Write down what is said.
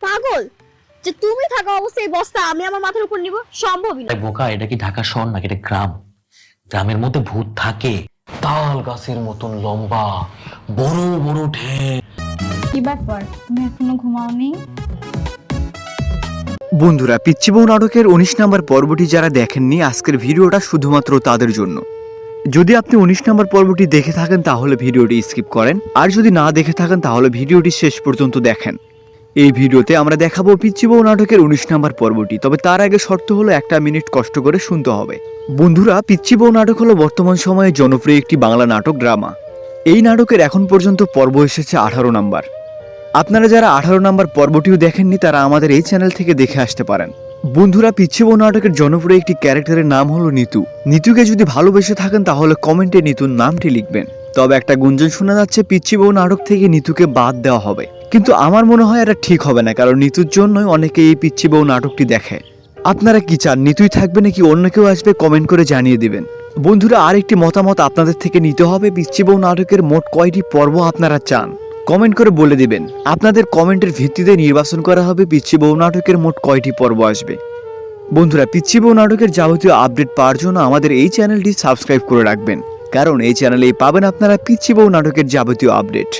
পাগল যে তুমি থাকা অবস্থায় এই বস্তা আমি আমার মাথার উপর নিব? সম্ভবই না। বোকা, এটা কি ঢাকা শহর নাকি এটা গ্রাম? গ্রামের মধ্যে ভূত থাকে, তাল গাছের মতন লম্বা, বড় বড় ঠ্যাং। কি ব্যাপার, তুমি এখনো ঘুমাওনি? বন্ধুরা, পিচ্চি বউ নাটকের 19 নম্বর পর্বটি যারা দেখেননি, আজকের ভিডিওটা শুধুমাত্র তাদের জন্য। যদি আপনি 19 নম্বর পর্বটি দেখে থাকেন তাহলে ভিডিওটি স্কিপ করেন, আর যদি না দেখে থাকেন তাহলে ভিডিওটি শেষ পর্যন্ত দেখেন। এই ভিডিওতে আমরা দেখাবো পিচ্চি বউ নাটকের 19 নম্বর পর্বটি, তবে তার আগে শর্ত হলো 1 মিনিট কষ্ট করে শুনতে হবে। বন্ধুরা, পিচ্চি বউ নাটক হলো বর্তমান সময়ে জনপ্রিয় একটি বাংলা নাটক ড্রামা। এই নাটকের এখন পর্যন্ত পর্ব এসেছে 18 নম্বর। আপনারা যারা 18 নম্বর পর্বটিও দেখেননি তারা আমাদের এই চ্যানেল থেকে দেখে আসতে পারেন। বন্ধুরা, পিচ্চি বউ নাটকের জনপ্রিয় একটি ক্যারেক্টারের নাম হলো নিতু। নিতুকে যদি ভালোবেসে থাকেন তাহলে কমেন্টে নিতুর নামটি লিখবেন। তবে একটা গুঞ্জন শোনা যাচ্ছে পিচ্চি বউ নাটক থেকে নিতুকে বাদ দেওয়া হবে, কিন্তু আমার মনে হয় এটা ঠিক হবে না, কারণ নিতুর জন্যই অনেকে এই পিচ্চি বউ নাটকটি দেখে। আপনারা কি চান, নিতুই থাকবে নাকি অন্য কেউ আসবে? কমেন্ট করে জানিয়ে দিবেন। বন্ধুরা, আরেকটি মতামত আপনাদের থেকে নিতে হবে, পিচ্চি বউ নাটকের মোট কয়টি পর্ব আপনারা চান কমেন্ট করে বলে দিবেন। আপনাদের কমেন্টের ভিত্তিতে নির্বাচন করা হবে পিচ্চি বউ নাটকের মোট কয়টি পর্ব আসবে। বন্ধুরা, পিচ্চি বউ নাটকের যাবতীয় আপডেট পাওয়ার জন্য আমাদের এই চ্যানেলটি সাবস্ক্রাইব করে রাখবেন, কারণ এই চ্যানেলেই পাবেন আপনারা পিচ্চি বউ নাটকের যাবতীয় আপডেট।